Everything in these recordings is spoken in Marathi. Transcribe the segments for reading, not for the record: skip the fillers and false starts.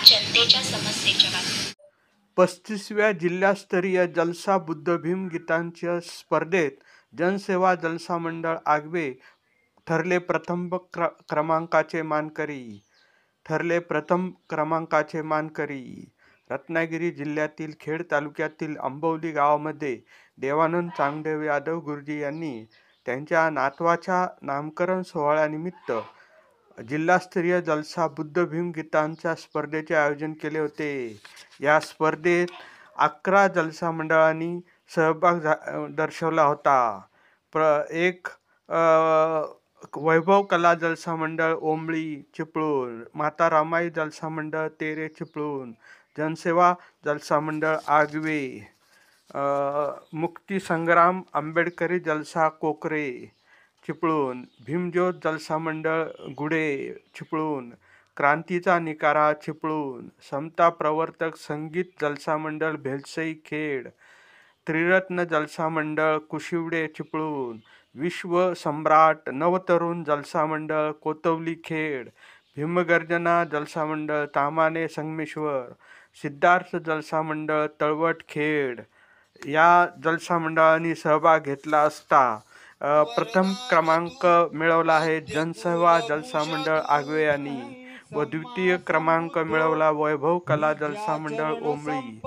जनतेच्या समस्येच्या बातम्या. 35व्या जिल्हास्तरीय जलसा बुद्धभीम गीतांच्या स्पर्धेत जनसेवा जलसा मंडळ आगवे ठरले प्रथम क्रमांकाचे मानकरी. रत्नागिरी जिल्ह्यातील खेड तालुक्यातील आंबवली गावामध्ये देवानंद चांगदेव यादव गुरुजी यांनी त्यांच्या नातवाच्या नामकरण सोहळ्यानिमित्त जिल्हास्तरीय जलसा बुद्धभीम गीतांच्या स्पर्धेचे आयोजन केले होते. या स्पर्धेत 11 जलसा मंडळांनी सहभाग दर्शवला होता. एक वैभव कला जलसा मंडळ ओंबळी चिपळूण, माता रामाई जलसा मंडळ तेरे चिपळूण, जनसेवा जलसा मंडळ आगवे, मुक्तिसंग्राम आंबेडकरी जलसा कोकरे चिपळूण, भीमज्योत जलसा मंडळ गुडे चिपळूण, क्रांतीचा निकारा चिपळूण, समता प्रवर्तक संगीत जलसा मंडळ भेलसई खेड, त्रिरत्न जलसा मंडळ कुशिवडे चिपळूण, विश्व सम्राट नवतरुण जलसा मंडळ कोतवली खेड, भीमगर्जना जलसा मंडळ तामाणे संगमेश्वर, सिद्धार्थ जलसा मंडळ तळवट खेड या जलसा मंडळांनी सहभाग घेतला असता प्रथम क्रमांक मिळवला आहे जनसेवा जलसा मंडळ आगवे यांनी व द्वितीय क्रमांक मिळवला वैभव कला जलसा मंडळ ओंबळी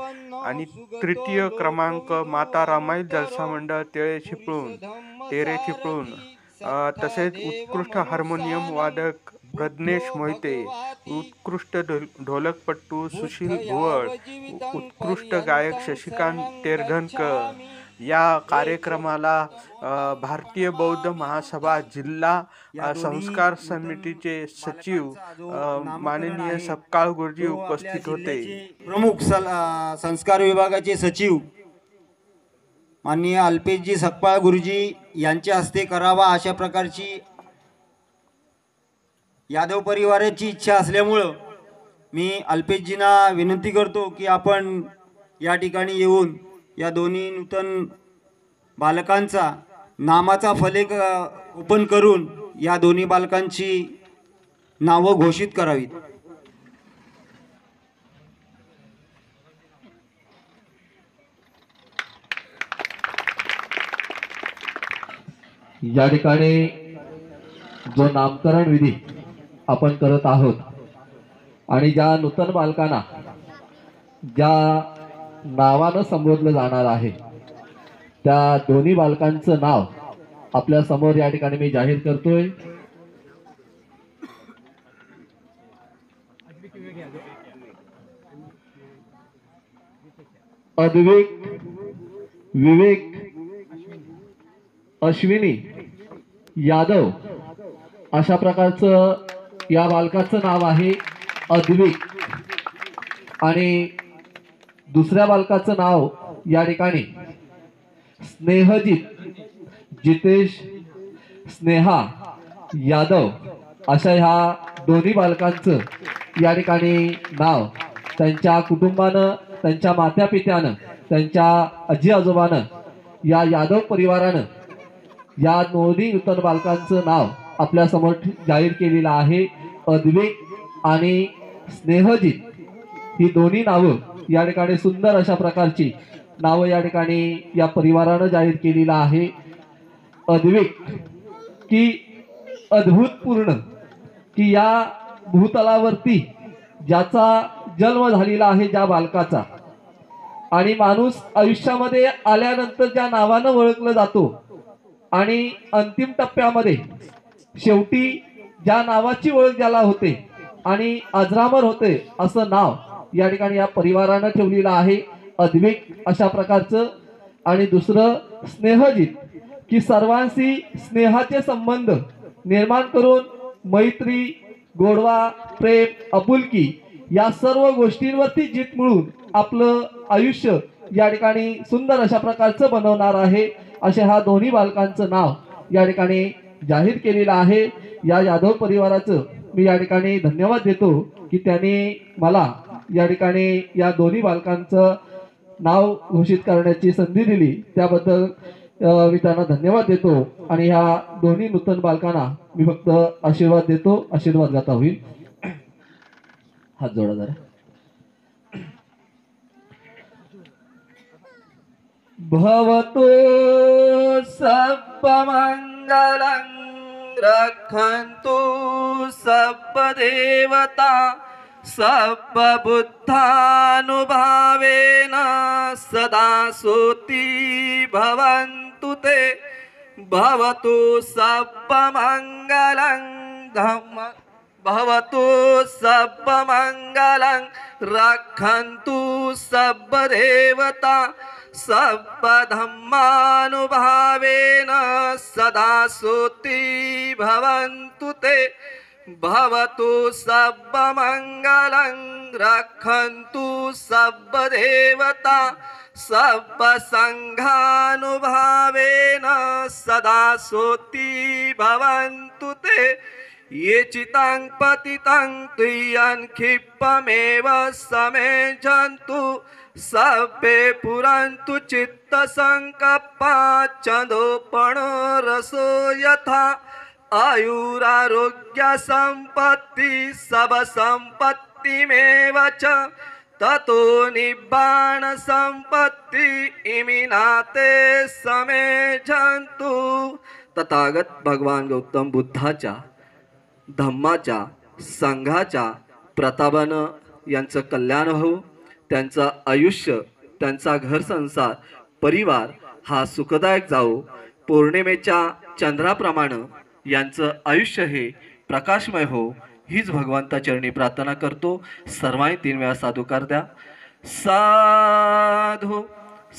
आणि तृतीय क्रमांक माता रामाई जलसा मंडळ तेरे चिपळूण. तसेच उत्कृष्ट हार्मोनियम वादक प्रज्ञेश मोहिते, उत्कृष्ट ढोलकपट्टू सुशील भुवळ, उत्कृष्ट गायक शशिकांत तेरधनकर. या कार्यक्रमाला भारतीय बौद्ध महासभा जिल्हा संस्कार समितीचे सचिव माननीय सपकाळ गुरुजी उपस्थित होते. प्रमुख संस्कार विभागाचे सचिव माननीय अल्पेशजी सपकाळ गुरुजी यांच्या हस्ते करावा अशा प्रकारची यादव परिवाराची इच्छा असल्यामुळं मी अल्पेशजींना विनंती करतो की आपण या ठिकाणी येऊन या दोन्ही नूतन बालकांचा नामाचा फलक ओपन करून या दोन्ही बालकांची नावं घोषित करावीत. या ठिकाणी जो नामकरण विधी आपण करत आहोत आणि ज्या नूतन बालकांना ज्या नावानं संबोधलं जाणार आहे त्या दोन्ही बालकांचं नाव आपल्या समोर या ठिकाणी मी जाहीर करतोय. अद्विक विवेक अश्विनी यादव अशा प्रकारचं या बालकाचं नाव आहे अद्विक. आणि दुसऱ्या बालकाचं नाव या ठिकाणी स्नेहजित जितेश स्नेहा यादव अशा ह्या दोन्ही बालकांचं या ठिकाणी नाव त्यांच्या कुटुंबानं, त्यांच्या मातापित्यानं, त्यांच्या आजी आजोबानं, या यादव परिवारानं या दोन्ही नूतन बालकांचं नाव आपल्या समोर जाहीर केलेलं आहे. अद्विक आणि स्नेहजित ही दोन्ही नावं या ठिकाणी सुंदर अशा प्रकारची नावं या ठिकाणी या परिवारानं जाहीर केलेलं आहे. अद्विक की अद्भुतपूर्ण की या भूतलावरती ज्याचा जन्म झालेला आहे ज्या बालकाचा आणि माणूस आयुष्यामध्ये आल्यानंतर ज्या नावानं ओळखलं जातो आणि अंतिम टप्प्यामध्ये शेवटी ज्या नावाची ओळख ज्याला होते आणि अजरामर होते असं नाव या ठिकाणी या परिवारानं ठेवलेलं आहे अद्विक अशा प्रकारचं. आणि दुसरं स्नेहजित की सर्वांशी स्नेहाचे संबंध निर्माण करून मैत्री, गोडवा, प्रेम, आपुलकी या सर्व गोष्टींवरती जीत मिळून आपलं आयुष्य या ठिकाणी सुंदर अशा प्रकारचं बनवणार आहे. अशा ह्या दोन्ही बालकांचं नाव या ठिकाणी जाहीर केलेलं आहे. या यादव परिवाराचं मी या ठिकाणी धन्यवाद देतो की त्यांनी मला या ठिकाणी या दोन्ही बालकांचं नाव घोषित करण्याची संधी दिली, त्याबद्दल मी त्यांना धन्यवाद देतो. आणि ह्या दोन्ही नूतन बालकांना मी फक्त आशीर्वाद देतो. आशीर्वाद जाता होईल. हात जोडा जरा. भवतो सर्वमङ्गलं रक्षन्तु सर्वदेवता सर्वबुद्धानुभावेन सदा सोति भवन्तु ते भवतु सर्वमङ्गलं धम्म भवतु सर्वमङ्गलं रक्षन्तु सर्वदेवता सर्वधर्मानुभावेन सदा सोति भवन्तु ते भवतु सर्वमङ्गलं रक्षन्तु सर्वदेवता सर्वसङ्घानुभावेन सदा सोति भवन्तु ते ये चितं पतितं तुय्यं क्षिप्रमेव समेजन्तु सर्वे पुरन्तु चित्तसङ्कल्पा चन्दोपणरसो यथा आयुरारोग्यसम्पत्ति सर्वसम्पत्तिमेव च ततो निब्बाणसम्पत्ति इमिनाते समेजन्तु। तथागत भगवान गौतम बुद्धाच्या धम्माच्या संघाच्या प्रतापानं यांचं कल्याण हो, त्यांचं आयुष्य त्यांचा घर संसार परिवार हा सुखदायक जाओ, पौर्णिमेच्या चंद्राप्रमाणे यांचं आयुष्य हे प्रकाशमय हो, हीच भगवंता चरणी प्रार्थना करतो। सर्वांनी 3 वेळा साधुकार द्या। साधु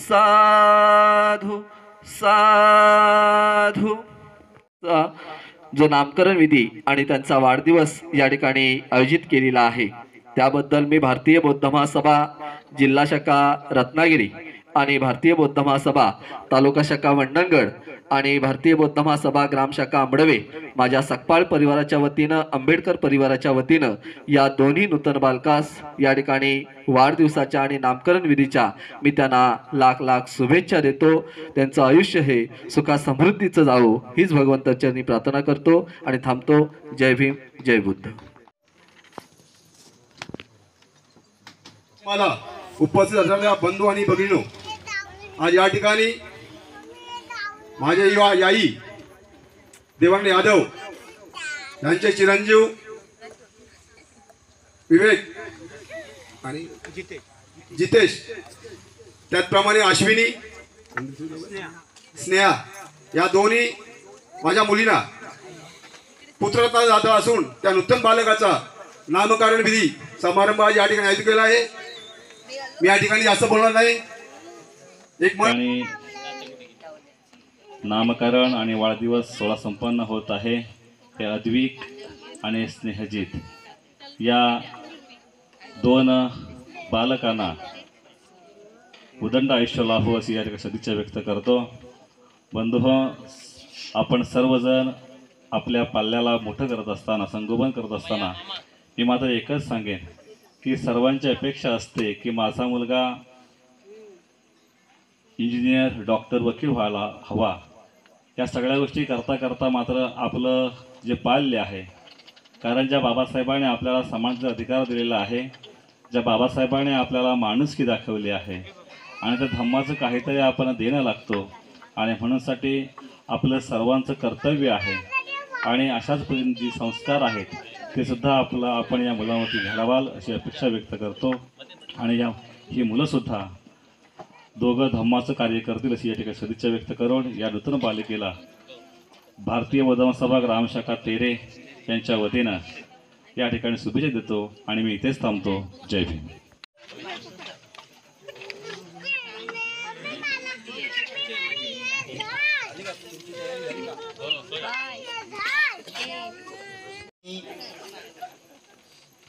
साधु साधु। जो नामकरण विधी आणि त्यांचा वाढदिवस या ठिकाणी आयोजित केलेला आहे त्याबद्दल मी भारतीय बौद्ध महासभा जिल्हा शाखा रत्नागिरी आणि भारतीय बौद्ध महासभा तालुका शाखा मंडणगड आणि भारतीय बौद्ध महासभा ग्राम शाखा आंबडवे माझ्या सकपाळ परिवाराच्या वतीनं आंबेडकर परिवाराच्या वतीनं या दोन्ही नूतन बालकास या ठिकाणी वाढदिवसाच्या आणि नामकरण विधीच्या मी त्यांना लाख लाख शुभेच्छा देतो। त्यांचं आयुष्य हे सुखा समृद्धीचं जावो हीच भगवंताचरणी प्रार्थना करतो आणि थांबतो। जय भीम जय बुद्ध। मला उपस्थित असलेल्या बंधू आणि भगिनींनो, आज या ठिकाणी माझे युवा याई देवांग यादव यांचे चिरंजीव विवेक आणि जितेश त्याचप्रमाणे अश्विनी स्नेहा या दोन्ही माझ्या मुलींना पुत्ररत्न जात असून त्या नूतन बालकाचा नामकरण विधी समारंभ आज या ठिकाणी आयोजित केला आहे। मी या ठिकाणी जास्त बोलणार नाही। एक आणि नामकरण आणि वाढदिवस सोहळा संपन्न होत आहे। ते अद्विक आणि स्नेहजित या 2 बालकांना उदंड आयुष्य लाभो अशी या ठिकाणी सदिच्छा व्यक्त करतो। बंधुहो, आपण सर्वजण आपल्या पाल्याला मोठं करत असताना संगोपन करत असताना मी मात्र एकच सांगेन की सर्वांची अपेक्षा असते की माझा मुलगा इंजिनियर डॉक्टर वकील व्हायला हवा। या सगळ्या गोष्टी करता करता मात्र आपलं जे पाल्य आहे, कारण ज्या बाबासाहेबांनी आपल्याला समानतेचा अधिकार दिलेला आहे, ज्या बाबासाहेबांनी आपल्याला माणुसकी दाखवली आहे आणि त्या धम्माचं काहीतरी आपण देणं लागतो आणि म्हणूनसाठी आपलं सर्वांचं कर्तव्य आहे आणि अशाच पद्धतीने जे संस्कार आहेत ते सुद्धा आपण या मुलांवरती घडवाल अशी अपेक्षा व्यक्त करतो आणि ही मुलंसुद्धा दोघं धम्माचं कार्य करतील अशी या ठिकाणी सदिच्छा व्यक्त करून या नूतन बालिकेला भारतीय बौद्ध महासभा ग्राम शाखा तेरे यांच्या वतीनं या ठिकाणी शुभेच्छा देतो आणि मी इथेच थांबतो। जय भीम।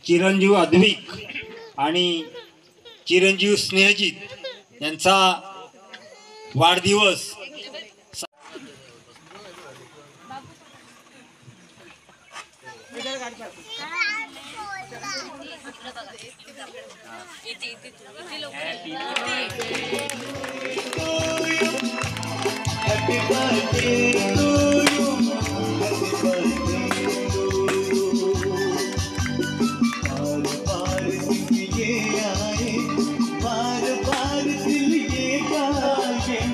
चिरंजीव अद्विक आणि चिरंजीव स्नेहजित यांचा वाढदिवस बार बार दिल ये गाए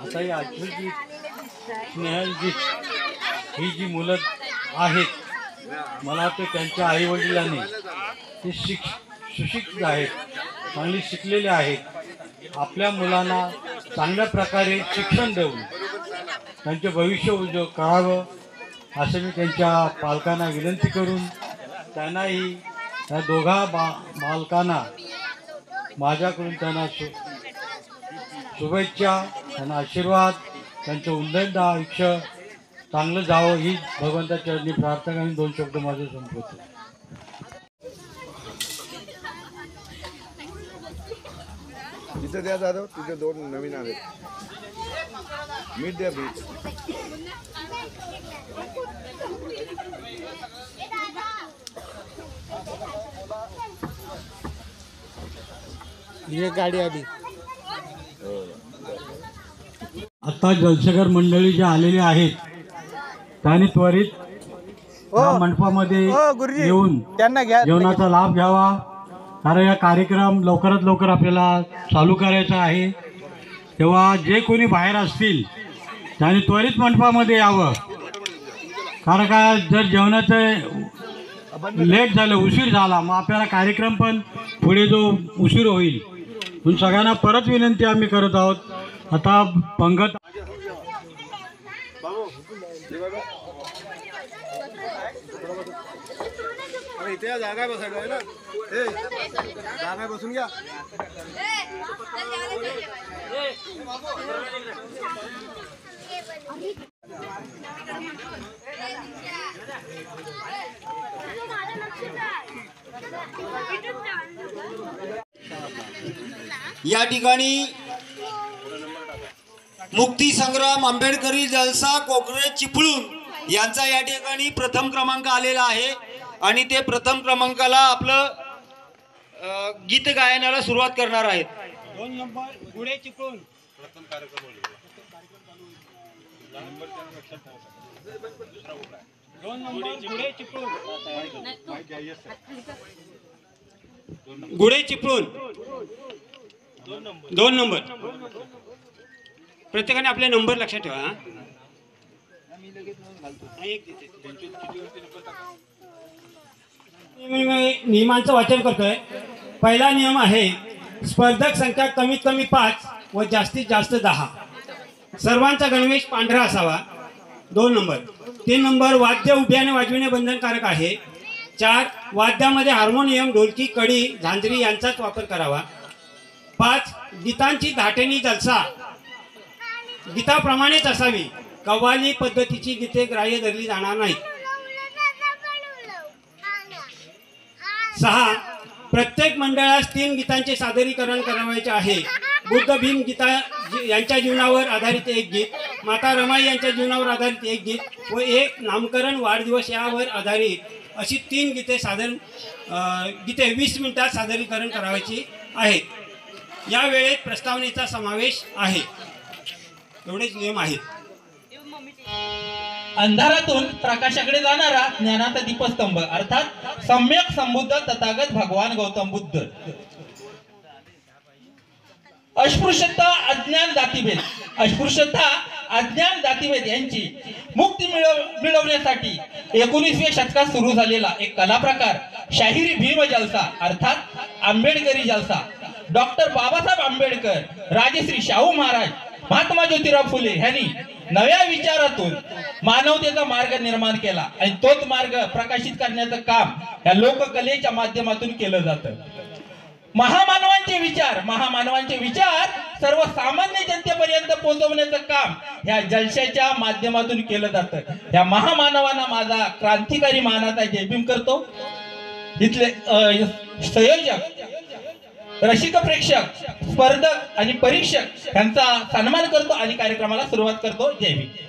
आता ही आठवी जी स्नेहाची ही जी मुलं आहेत मला वाटतं त्यांच्या आईवडिलांनी ते सुशिक्षित आहेत, चांगली शिकलेले आहेत. आपल्या मुलांना चांगल्या प्रकारे शिक्षण देऊन त्यांचे भविष्य उज्ज्वल करावं असं मी त्यांच्या पालकांना विनंती करून त्यांनाही या दोघा बालकांना माझ्याकडून त्यांना शुभेच्छा, त्यांना आशीर्वाद, त्यांचं उन्नत आयुष्य चांगलं जावं ही भगवंताच्या चरणी प्रार्थना आणि 2 शब्द माझे संपवतो. तिथे द्या जाधव, तिथे 2 नवीन आले. मीठ द्या बीच. ये गाडी आली. आता जलशेखर मंडळी जे आलेले आहेत त्यांनी त्वरित या मंडपामध्ये येऊन जेवणाचा लाभ घ्यावा, कारण हा कार्यक्रम लवकरात लवकर आपल्याला चालू करायचा आहे. तेव्हा जे कोणी बाहेर असतील त्यांनी त्वरित मंडपामध्ये यावं, कारण काय जर जेवणाचं लेट झालं, उशीर झाला, मग आपल्याला कार्यक्रम पण पुढे जो उशीर होईल. म्हणून सगळ्यांना परत विनंती आम्ही करत आहोत. आता पंगत इथे जागा बसायला आहे ना, जागा बसून घ्या. या ठिकाणी मुक्तीसंग्राम आंबेडकरी जलसा कोकरे चिपळूण यांचा या ठिकाणी प्रथम क्रमांक आलेला आहे आणि ते प्रथम क्रमांकाला आपलं गीत गायनाला सुरुवात करणार आहेत. 2 नंबर गुढे चिपळूण. गुढे चिपळूण 2 नंबर. प्रत्येकाने आपले नंबर लक्षात ठेवा. नियमांचं वाचन करतोय. पहिला नियम आहे स्पर्धक संख्या कमीत कमी 5 व जास्तीत जास्त 10. सर्वांचा गणवेश पांढरा असावा. 2 नंबर. 3 नंबर वाद्य उभ्याने वाजविणे बंधनकारक आहे. 4 वाद्यामध्ये हार्मोनियम, ढोलकी, कडी, झांजरी यांचाच वापर करावा. 5 गीतांची धाटणी जलसा गीताप्रमाणेच असावी. कव्वाली पद्धतीची गीते ग्राह्य धरली जाणार नाहीत. 6 प्रत्येक मंडळास 3 गीतांचे सादरीकरण करावयाचे आहे. बुद्ध भीम गीता यांच्या जीवनावर आधारित 1 गीत, माता रमाई यांच्या जीवनावर आधारित 1 गीत व 1 नामकरण वाढदिवस यावर आधारित अशी 3 गीते 20 मिनिटात सादरीकरण करावयाची आहेत. या वेळेत प्रस्तावनेचा समावेश आहे. एवढेच नियम आहेत. अंधारातून प्रकाशाकडे जाणारा ज्ञानाचा दीपस्तंभ अर्थात सम्यक संबुद्ध तथागत भगवान गौतम बुद्ध. अस्पृश्यता अज्ञान जातीभेद यांची मुक्ती मिळवण्यासाठी 19व्या शतकात सुरू झालेला एक कला प्रकार शाहिरी भीम जलसा अर्थात आंबेडकरी जलसा. डॉक्टर बाबासाहेब आंबेडकर, राजश्री शाहू महाराज, महात्मा ज्योतिराव फुले यांनी नव्या विचारातून मानवतेचा मार्ग निर्माण केला आणि तोच मार्ग प्रकाशित करण्याचं काम या लोककलेच्या माध्यमातून केलं जातं. महामानवांचे विचार सर्वसामान्य जनतेपर्यंत पोहोचवण्याचं काम ह्या जलशाच्या माध्यमातून केलं जातं. या महामानवांना माझा क्रांतिकारी मानाचा जय भीम करतो. इथले संयोजक रसिक प्रेक्षक, स्पर्धक आणि परीक्षक यांचा सन्मान करतो आणि कार्यक्रमाला सुरुवात करतो. जय भीम.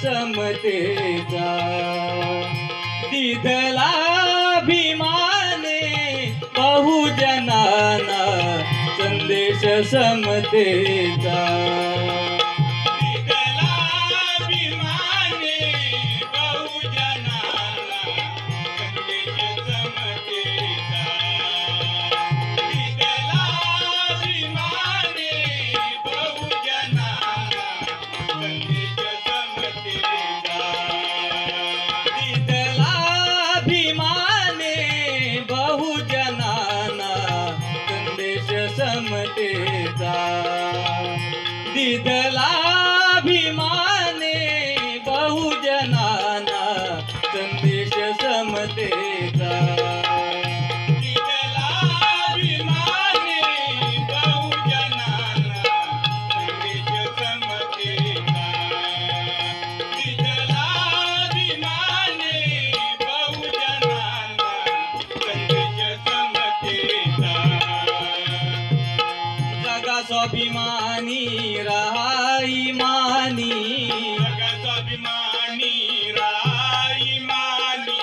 समतेचा दिदला भीमाने बहुजनाना संदेश समतेचा दिदला भीमाने बहुजनाना संदेश समतेचा दिदला भीमाने बहुजनाना संदेश समतेचा दिदला भीमाने बहुजनाना संदेश समतेचा जगा स्वाभिमानी राहाई मानी जगा स्वाभिमानी राहाई मानी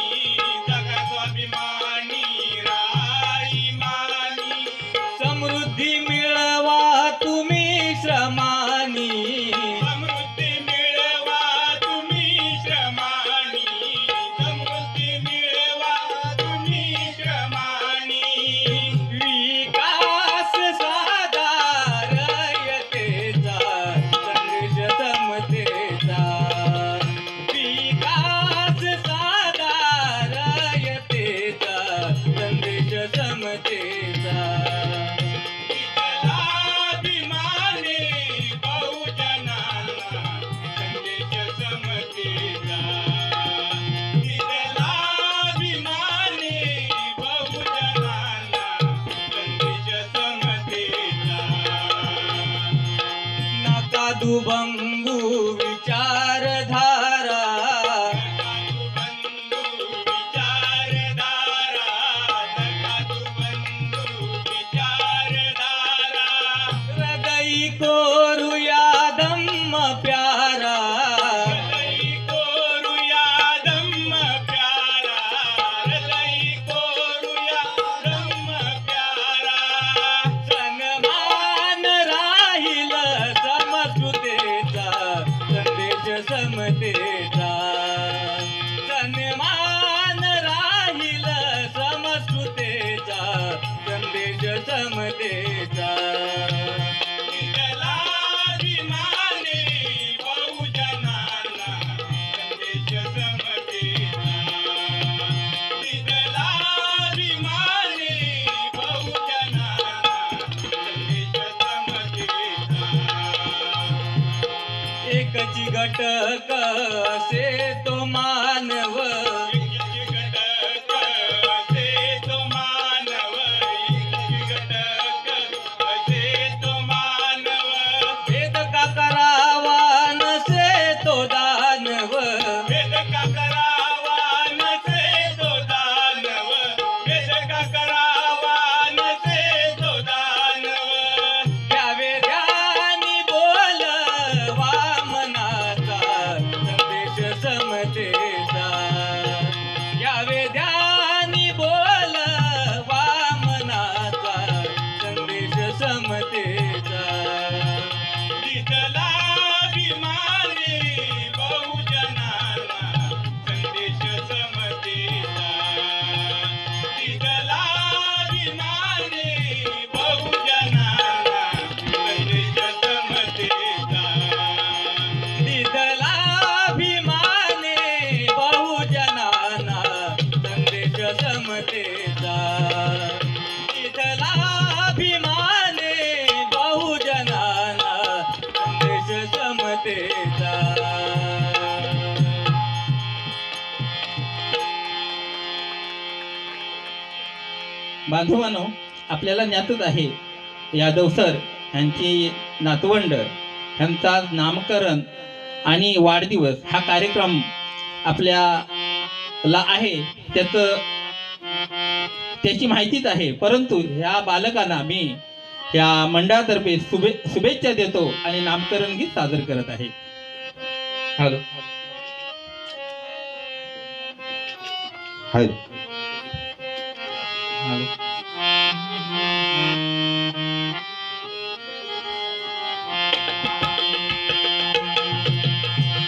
जगा स्वाभिमानी राहाई मानी समृद्धी मिळवा तुम्ही श्रमानी समृद्धी मिळवा तुम्ही श्रमानी समृद्धी मिळवा तुम्ही श्रमानी विकास दुबंगू विचारधारा हृदय कोरुया धम्म प्यारा एकीची घटक असे तो मानव, एकीची घटक असे तो मानव, एकीची घटक असे तो मानव, भेद का करावा नसे तो दानव, भेद का करावा नसे तो दानव, भेद का करावा नसे तो दानव, घ्यावे ध्यानी बोल वामनाचा संदेश समतेचा, घ्यावे ध्यानी बोल वामनाचा संदेश समतेचा, दिसला अभिमानी बहुजनाला संदेश समतेचा, दिसला अभिमानी बहुजनाला संदेश समतेचा, दिसला अभिमानी बहुजनाला संदेश समतेचा, दिसला अभिमानी बहुजनाला संदेश समतेचा. बांधवांनो, आपल्याला ज्ञातच आहे यादव सर यांची नातवंड ह्यांचा नामकरण आणि वाढदिवस हा कार्यक्रम आपल्याला आहे, त्याची माहितीच आहे. परंतु ह्या बालकांना मी या मंडळातर्फे शुभेच्छा देतो आणि नामकरण गीत सादर करत आहे. हॅलो हाय हॅलो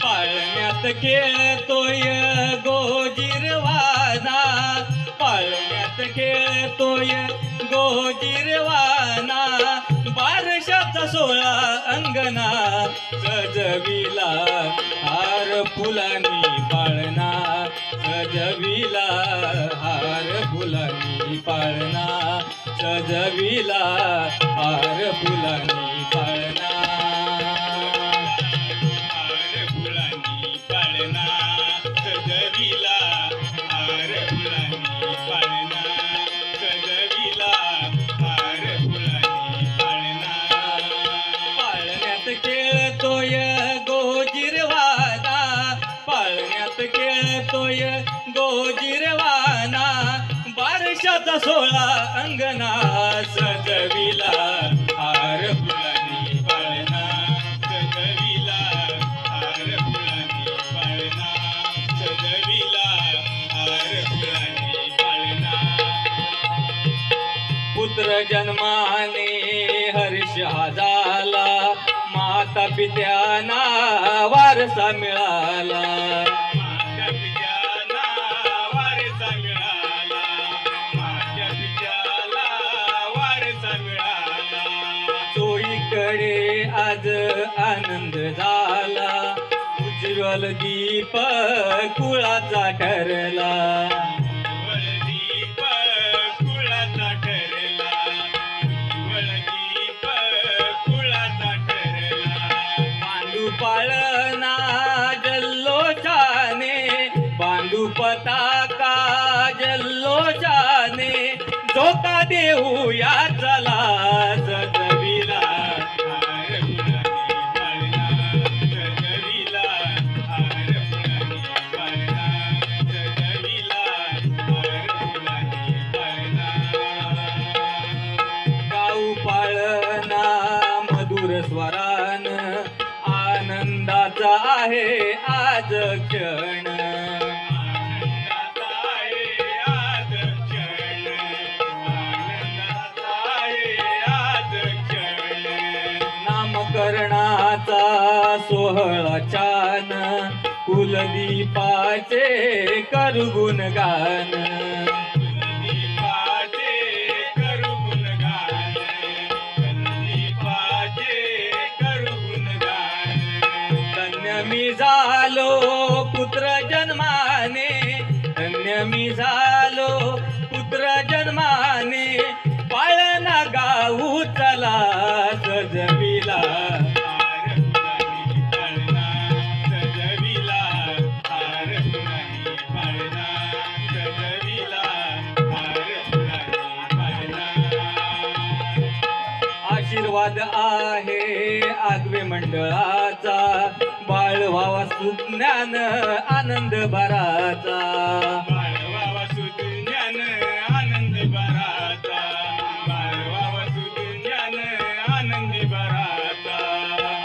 पाळण्यात खेळतोय गोजिरवाना, पाळण्यात खेळतोय गोजिरवाना, बारशाचा 16 अंगणा सजविला हार फुलांनी पाळणा, सजविला हार फुलांनी पाळणा, सजविला हार फुलांनी पाळणा, हार फुलांनी पाळणा, सजविला हार फुलांनी पाळणा, सजविला हार फुलांनी पाळणा, पाळण्यात खेळतोय गोजिरवाना, पाळण्यात खेळतोय गोजिरवाना, बारशाचा 16 अंगणा सजविला हार फुलांनी पाळणा, सजविला हार फुलांनी पाळणा, सजविला हार फुलांनी पाळणा, पुत्र जन्माने हर्ष झाला, माता पित्यांना वारसा मिळाला, माता पित्यांना वारसा मिळाला, माझ्या पित्याला वारसा मिळाला, चोहीकडे आज आनंद झाला, उज्ज्वल दीप कुळाचा ठरला, उज्ज्वल दीप कुळाचा ठरला, उज्ज्वल दीप कुळाचा ठरला, बांधू पाळणा जल्लोषाने, बांधू पताका जल्लोषाने, झोका देऊया चला सजविला हार फुलांनी पाळणा, सजविला हार फुलांनी पाळणा, सजविला हार फुलांनी पाळणा, गाऊ पाळणा मधुर स्वरान, आनंदाचा आहे आज क्षण, आनंदाचा आहे आज क्षण, आनंदाचा आहे आज क्षण, नामकरणाचा सोहळा छान, कुलदीपाचे करू गुणगान, कुलदीपाचे करू गुणगान, कुलदीपाचे करू गुणगान, धन्य मी झालो पुत्र जन्माने, धन्य मी झालो पुत्र जन्माने, पाळणा गाऊ चला सजविला हार फुलांनी पाळणा, आगवे मंडळाचा बाळ व्हावा सुज्ञान आनंद भराचा बाळ व्हावा सुज्ञान आनंद भराचा बाळ व्हावा सुज्ञान आनंद भराचा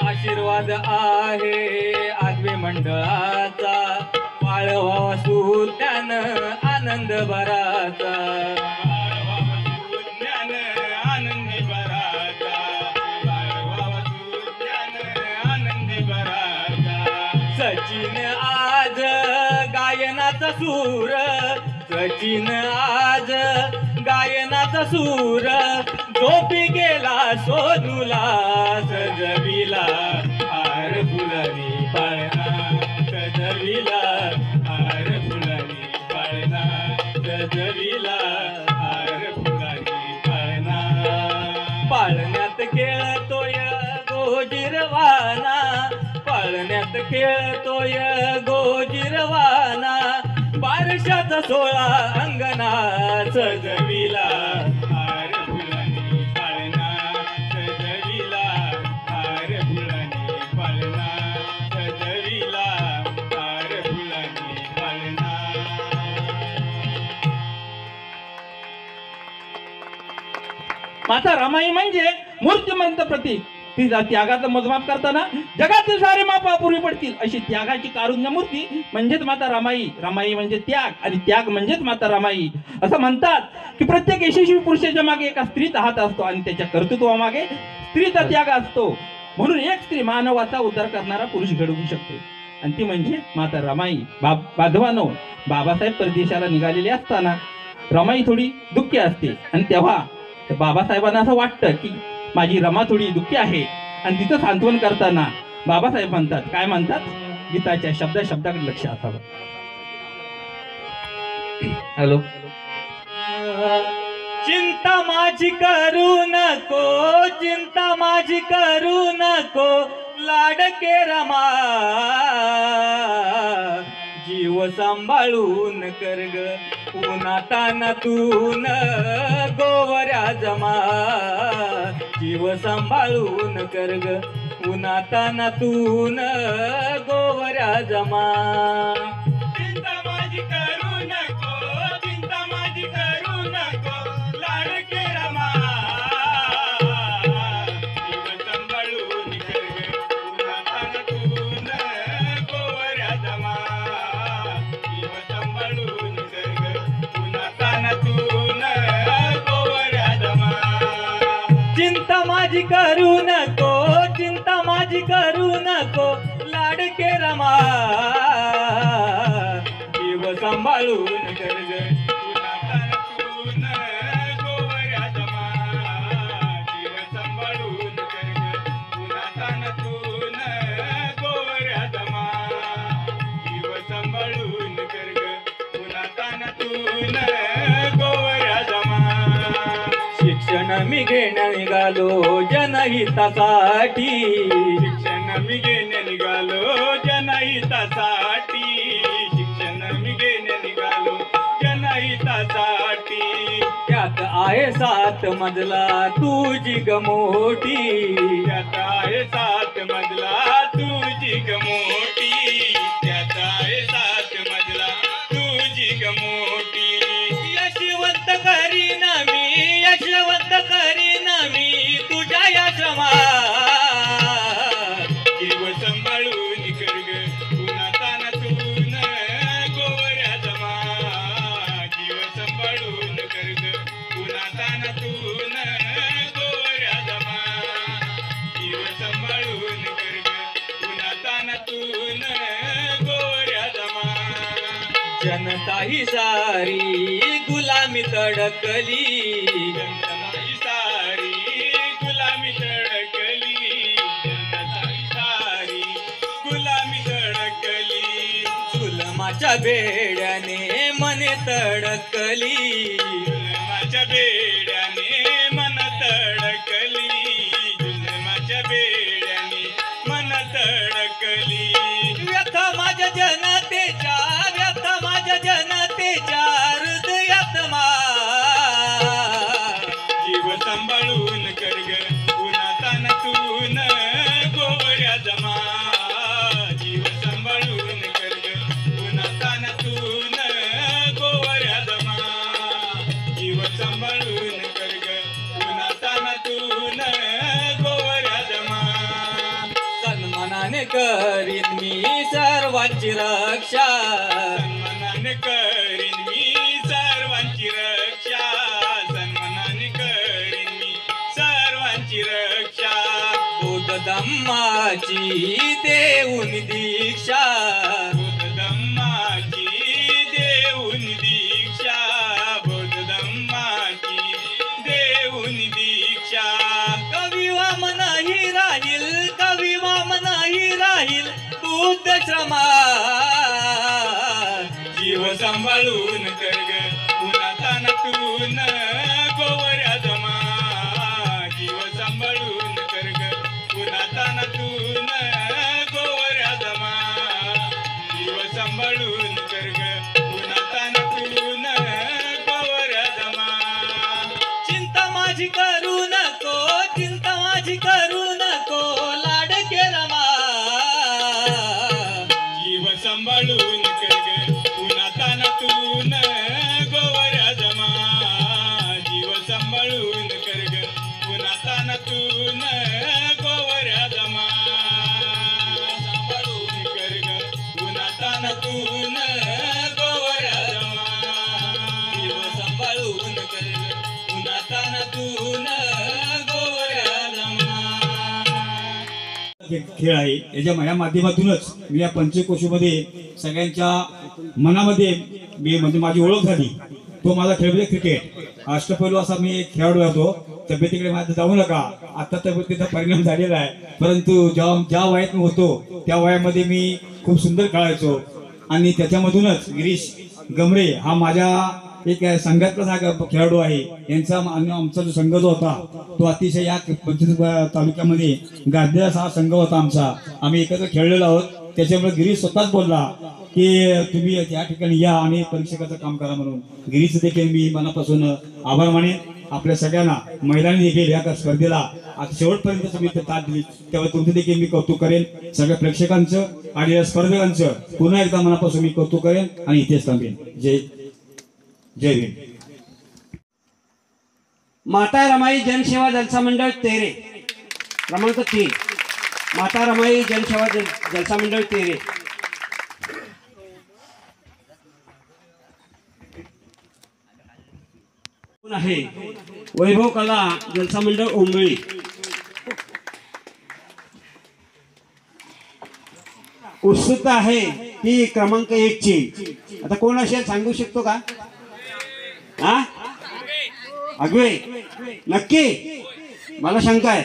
आशीर्वाद आहे आगवे मंडळाचा बाळ व्हावा सुज्ञान आनंद भराचा सचिन आज गायनाचा सूर सचिन आज गायनाचा सूर झोपी गेला सोनूला सजविला हार फुलानी पाळणा सजविला हार फुलानी पाळणा सजविला हार फुलानी पाळणा पाळण्यात खेळतोय गोजिरवाना पाळण्यात खेळतोय गोजिरवाना बारशाचा सोळा अंगणा सजविला हार फुलानी पाळणा सजविला हार फुलानी पाळणा सजविला हार फुलानी पाळणा माता रमाई म्हणजे मूर्तिमंत प्रतीक. तिचा त्यागाचं मोजमाप करताना जगातील सारे माप अपुरी पडतील अशी त्यागाची कारुण्य मूर्ती म्हणजेच माता रमाई. रमाई म्हणजे त्याग आणि त्याग म्हणजेच माता रमाई. असं म्हणतात की प्रत्येक यशस्वी पुरुषाच्या मागे एका स्त्रीचा हात असतो आणि त्याच्या कर्तृत्वामागे स्त्रीचा त्याग असतो. म्हणून एक स्त्री मानवाचा उद्धार करणारा पुरुष घडवू शकते आणि ती म्हणजे माता रमाई. बांधवानो, बाबासाहेब परदेशाला निघालेले असताना रमाई थोडी दुःखी असते आणि तेव्हा बाबासाहेबांना असं वाटतं की माझी रमा थोडी दुःखी आहे आणि तिचं सांत्वन करताना बाबासाहेब म्हणतात, काय म्हणतात, गीताच्या शब्दाकडे लक्ष असावं. हॅलो. चिंता माझी करू नको चिंता माझी करू नको लाडके रमा जीव सांभाळून कर ग उन्हातानातून गोवऱ्या जमा जीव सांभाळून कर ग उन्हातानातून गोवऱ्या जमा. चिंता माझी करू नको चिंता माझी करू नको लाडके रमा जीव सांभाळून कर ग उन्हातानातून गोवऱ्या जमा जीव सांभाळून कर ग उन्हातानातून गोवऱ्या जमा. चिंता माझी करू नको चिंता माझी करू नको लाडके रमा जीव सांभाळून कर ग उन्हातानातून गोवऱ्या जमा जीव सांभाळून कर ग उन्हातानातून गोवऱ्या जमा जीव सांभाळून कर ग उन्हातानातून गोवऱ्या जमा. शिक्षण मी घेण्या निघालो जनहितासाठी शिक्षण मी घेण्या निघालो जनहितासाठी शिक्षण मी घेण्या निघालो जनहितासाठी. त्यात आहे 7 मजला तुझी ग मोठी त्यात आहे 7 मजला तुझी ग मोठी त्यात आहे 7 मजला तुझी ग मोठी. यशवंत करीन मी यशवंत करीन मी तुझ्या या श्रमा जीव सांभाळून कर ग उन्हातानातून गोवऱ्या जमा जीव सांभाळून कर ग उन्हातानातून गोवऱ्या जमा जीव सांभाळून कर ग उन्हातानातून गोवऱ्या जमा. जनता ही सारी गुलामी तडकली जनता ही सारी गुलामी तडकली जनता ही सारी गुलामी तडकली. जुलमाच्या बेड्याने मने तडकली जुलमाच्या बेड्याने मन तडकली जुलमाच्या बेड्याने मन तडकली. व्यथा माझ्या जनतेच्या व्यथा माझ्या जनतेच्या हृदयात मा जीव सांभाळून कर ग उन्हातानातून करीन मी सर्वांची रक्षा, सन्मानाने करीन मी सर्वांची रक्षा, सन्मानाने करीन मी सर्वांची रक्षा. बुद्ध धम्माची देऊन दीक्षा, बुद्ध धम्माची देऊन दीक्षा, बुद्ध धम्माची देऊन दीक्षा. कवी वामनही राहील, कवी वामनही राहील बुद्ध श्रमा. जीव सांभाळून कर ग पुन्हा तानातून गोवऱ्या जमा, जीव सांभाळून कर ग पुन्हा तानातून गोवऱ्या जमा, जीव सांभाळून कर ग पुन्हा तानातून गोवऱ्या जमा. चिंता माझी करू नको, चिंता माझी करू नको लाडके रमा. जीव सांभाळून कर ग पुन्हा तानातून गोवऱ्या जमा, जीव सांभाळून कर ग पुन्हा तानातून गोवऱ्या जमा, सांभाळून कर ग पुन्हा तानातून गोवऱ्या जमा, जीव सांभाळून कर ग पुन्हा तानातून गोवऱ्या जमा. खेळ आहे या माध्यमातूनच मी या पंचकोशीमध्ये सगळ्यांच्या मनामध्ये मी म्हणजे माझी ओळख झाली. तो माझा खेळ म्हणजे क्रिकेट. अष्टपैलू असा मी एक खेळाडू होतो. तब्येतीकडे माझं जाऊ नका, आता तब्येतीचा परिणाम झालेला आहे, परंतु ज्या वयात मी होतो त्या वयामध्ये मी खूप सुंदर खेळायचो. आणि त्याच्यामधूनच गिरीश गमरे हा माझ्या एक संघातला खेळाडू आहे. यांचा आमचा जो संघ जो होता तो अतिशय या पंचवीस तालुक्यामध्ये गाजलेला हा संघ होता आमचा. आम्ही एकत्र खेळलेलो आहोत. त्याच्यामुळे गिरीश स्वतःच बोलला की तुम्ही या ठिकाणी या आणि परीक्षकाचं काम करा म्हणून. गिरीश देखील मी मनापासून आभार मानेन. आपल्या सगळ्यांना महिलांनी देखील या स्पर्धेला आता शेवटपर्यंत तुम्ही साथ दिली तेव्हा तुमचं देखील मी कौतुक करेन. सगळ्या प्रेक्षकांचं आणि या स्पर्धकांचं पुन्हा एकदा मनापासून मी कौतुक करेन आणि इथेच थांबेन. जय हिंद. माता रमाई जनसेवा जलसा मंडळ तेरे क्रमांक 3. माता रमाई जनसेवा जलसा मंडळ तेरे. आहे वैभव कला जलसा मंडळ ओंबळी. उत्सुकता आहे ती क्रमांक 1 ची. आता कोण असेल सांगू शकतो का? हा अगवे नक्की? मला शंका आहे.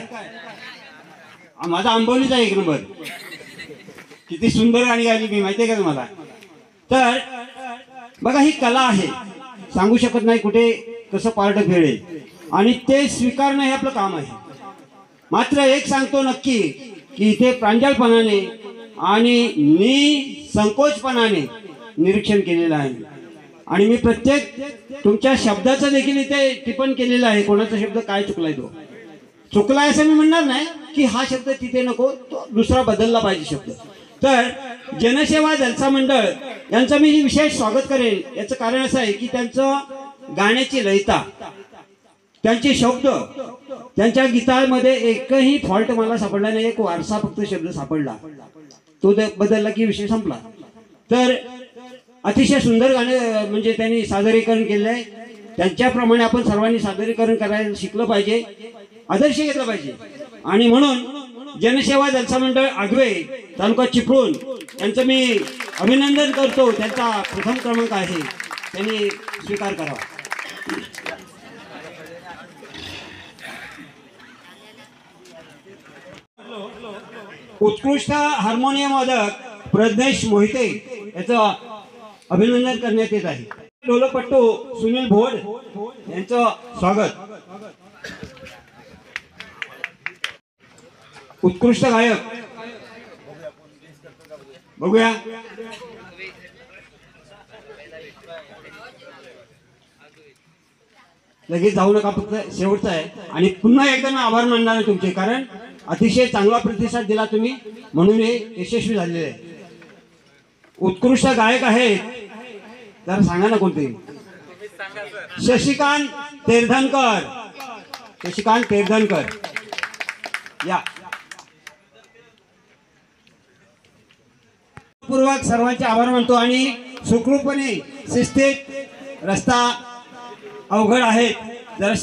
माझा आंबोलीचा 1 नंबर. किती सुंदर गाणी गायली मी माहितीये का तुम्हाला? तर बघा ही कला आहे, सांगू शकत नाही कुठे कसं पार्ट खेळेल आणि ते स्वीकारणं हे आपलं काम आहे. मात्र एक सांगतो नक्की की इथे प्रांजळपणाने आणि निसंकोचपणाने निरीक्षण केलेलं आहे आणि मी प्रत्येक तुमच्या शब्दाचं देखील इथे टिप्पण केलेलं आहे. कोणाचा शब्द काय चुकलाय तो चुकलाय असं मी म्हणणार नाही की हा शब्द तिथे नको, तो दुसरा बदलला पाहिजे शब्द. तर जनसेवा जलसा मंडळ यांचं मी विशेष स्वागत करेन. याचं कारण असं आहे की त्यांचं गाण्याची लयता, त्यांचे शब्द, त्यांच्या गीतामध्ये एकही फॉल्ट मला सापडला नाही. एक वारसा फक्त शब्द सापडला, तो बदलला की विषय संपला. तर अतिशय सुंदर गाणं म्हणजे त्यांनी सादरीकरण केलेलं आहे. त्यांच्याप्रमाणे आपण सर्वांनी सादरीकरण करायला शिकलं पाहिजे, आदर्श घेतला पाहिजे. आणि म्हणून जनसेवा जलसा मंडळ आगवे तालुका चिपळूण यांचं मी अभिनंदन करतो. त्यांचा प्रथम क्रमांक आहे, त्यांनी स्वीकार करावा. उत्कृष्ट हार्मोनियम वादक प्रज्ञेश मोहिते याचं अभिनंदन करण्यात येत आहे. ढोलकपट्टू सुनील भोड यांचं स्वागत. उत्कृष्ट गायक बघूया. लगेच जाऊ नका, फक्त शेवटचं आहे. आणि पुन्हा एकदा मी आभार मानणार आहे तुमचे, कारण अतिशय चांगला प्रतिसाद दिला तुम्ही म्हणून हे यशस्वी झालेले आहे. उत्कृष्ट गायक आहेत, जरा सांगा ना कोणते? शशिकांत तेरधनकर. शशिकांत तेरधनकर या. पूर्वक सर्वांचे आभार मानतो आणि सुखरूपपणे शिस्तीत रस्ता अवघड आहेत जरा